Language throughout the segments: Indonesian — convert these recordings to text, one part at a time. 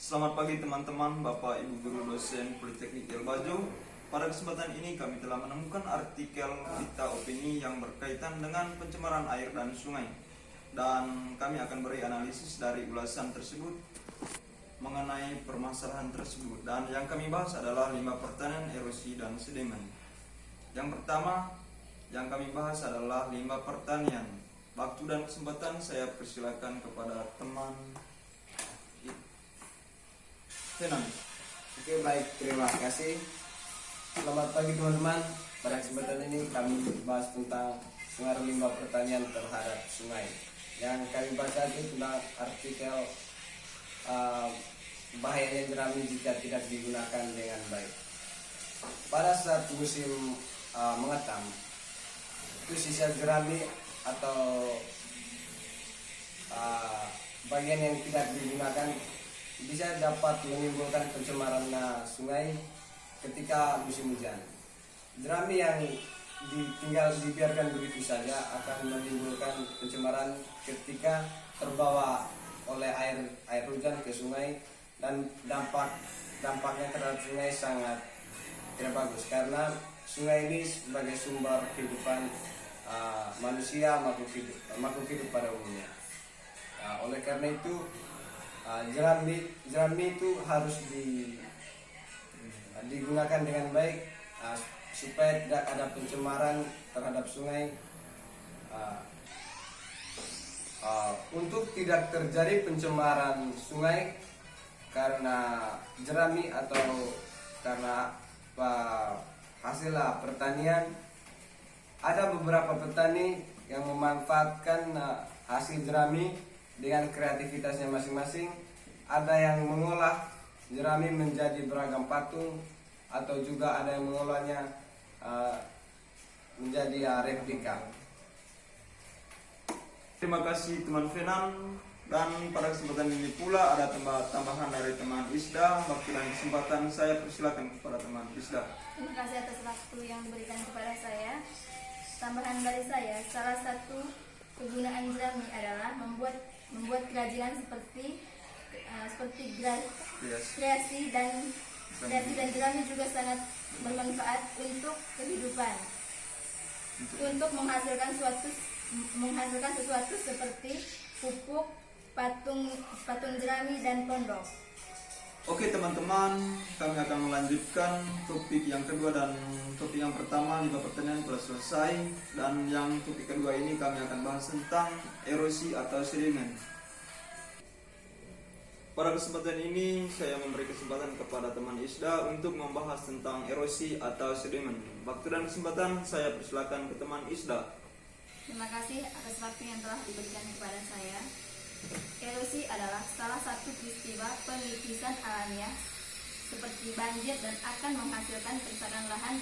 Selamat pagi teman-teman, Bapak Ibu Guru dosen Politeknik Ilbajo. Pada kesempatan ini kami telah menemukan artikel berita opini yang berkaitan dengan pencemaran air dan sungai. Dan kami akan beri analisis dari ulasan tersebut mengenai permasalahan tersebut. Dan yang kami bahas adalah 5 pertanyaan erosi dan sedimen. Yang pertama yang kami bahas adalah 5 pertanian. Waktu dan kesempatan saya persilakan kepada teman Fenan. Oke, baik, terima kasih. Selamat pagi teman-teman. Pada kesempatan ini kami bahas tentang pengaruh limbah pertanian terhadap sungai. Yang kami baca itu tentang artikel bahayanya jerami jika tidak digunakan dengan baik. Pada saat musim mengetam, itu sisa jerami atau bagian yang tidak digunakan bisa dapat menimbulkan pencemaran sungai ketika musim hujan. Jerami yang dibiarkan begitu saja akan menimbulkan pencemaran ketika terbawa oleh air hujan ke sungai, dan dampaknya terhadap sungai sangat tidak bagus karena sungai ini sebagai sumber kehidupan manusia, makhluk hidup pada umumnya. Oleh karena itu jerami itu harus digunakan dengan baik supaya tidak ada pencemaran terhadap sungai. Untuk tidak terjadi pencemaran sungai karena jerami atau karena hasil pertanian, ada beberapa petani yang memanfaatkan hasil jerami dengan kreativitasnya masing-masing. Ada yang mengolah jerami menjadi beragam patung, atau juga ada yang mengolahnya menjadi replika. Terima kasih teman Fenan. Dan pada kesempatan ini pula ada tambahan dari teman Isda. Waktu dan kesempatan saya persilakan kepada teman Isda. Terima kasih atas waktu yang diberikan kepada saya. Tambahan dari saya, salah satu kegunaan jerami adalah membuat kerajinan seperti kreasi dan jerami juga sangat bermanfaat untuk kehidupan, untuk menghasilkan sesuatu seperti pupuk, patung jerami dan pondok. Oke teman-teman, kami akan melanjutkan topik yang kedua, dan topik yang pertama 5 pertanyaan telah selesai, dan yang topik kedua ini kami akan bahas tentang erosi atau sedimen. Pada kesempatan ini saya memberi kesempatan kepada teman Isda untuk membahas tentang erosi atau sedimen. Waktu dan kesempatan saya persilakan ke teman Isda. Terima kasih atas waktu yang telah diberikan kepada saya. Erosi adalah salah satu peristiwa penipisan alamiah seperti banjir dan akan menghasilkan kerusakan lahan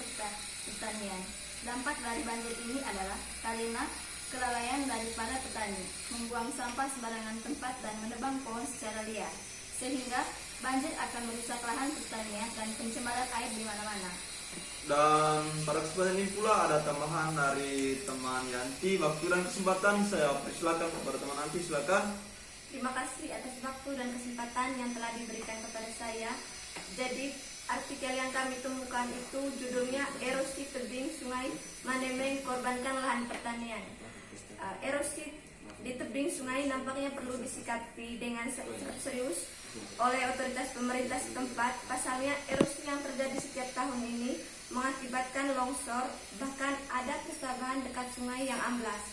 pertanian. Dampak dari banjir ini adalah karena kelalaian daripada petani, membuang sampah sembarangan tempat dan menebang pohon secara liar, sehingga banjir akan merusak lahan pertanian dan pencemaran air di mana-mana. Dan pada kesempatan ini pula ada tambahan dari teman Yanti. Waktu dan kesempatan saya persilakan kepada teman Yanti, silakan. Terima kasih atas waktu dan kesempatan yang telah diberikan kepada saya. Jadi artikel yang kami temukan itu judulnya Erosi Tebing Sungai Manemeng Korbankan Lahan Pertanian. Erosi di tebing sungai nampaknya perlu disikapi dengan serius oleh otoritas pemerintah setempat. Pasalnya erosi yang terjadi setiap tahun ini mengakibatkan longsor, bahkan ada kesabahan dekat sungai yang amblas.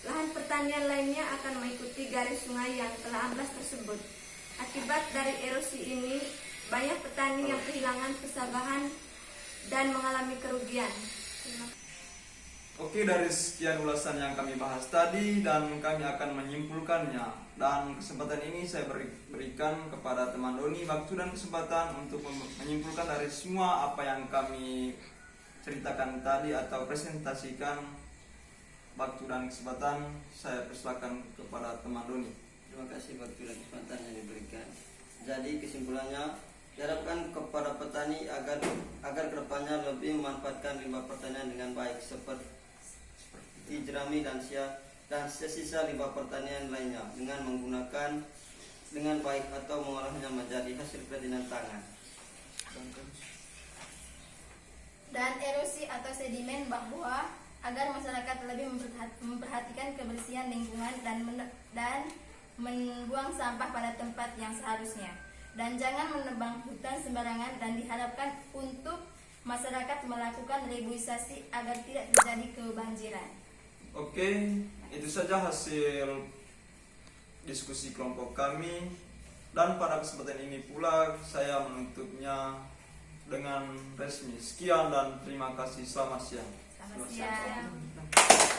Lahan pertanian lainnya akan mengikuti garis sungai yang telah amblas tersebut. Akibat dari erosi ini, banyak petani yang kehilangan kesabahan dan mengalami kerugian. Oke, dari sekian ulasan yang kami bahas tadi, dan kami akan menyimpulkannya. Dan kesempatan ini saya berikan kepada teman Doni waktu dan kesempatan untuk menyimpulkan dari semua apa yang kami ceritakan tadi atau presentasikan. Waktu dan kesempatan saya persilakan kepada teman Doni. Terima kasih waktu dan kesempatan yang diberikan. Jadi kesimpulannya, diharapkan kepada petani agar kedepannya lebih memanfaatkan limbah pertanian dengan baik seperti jerami dan sisa limbah pertanian lainnya dengan menggunakan dengan baik atau mengolahnya menjadi hasil kerajinan tangan. Dan erosi atau sedimen bahwa agar masyarakat lebih memperhatikan kebersihan lingkungan dan membuang sampah pada tempat yang seharusnya, dan jangan menebang hutan sembarangan, dan diharapkan untuk masyarakat melakukan reboisasi agar tidak terjadi kebanjiran. Oke, itu saja hasil diskusi kelompok kami, dan pada kesempatan ini pula saya menutupnya dengan resmi. Sekian dan terima kasih. Selamat siang. Selamat siang.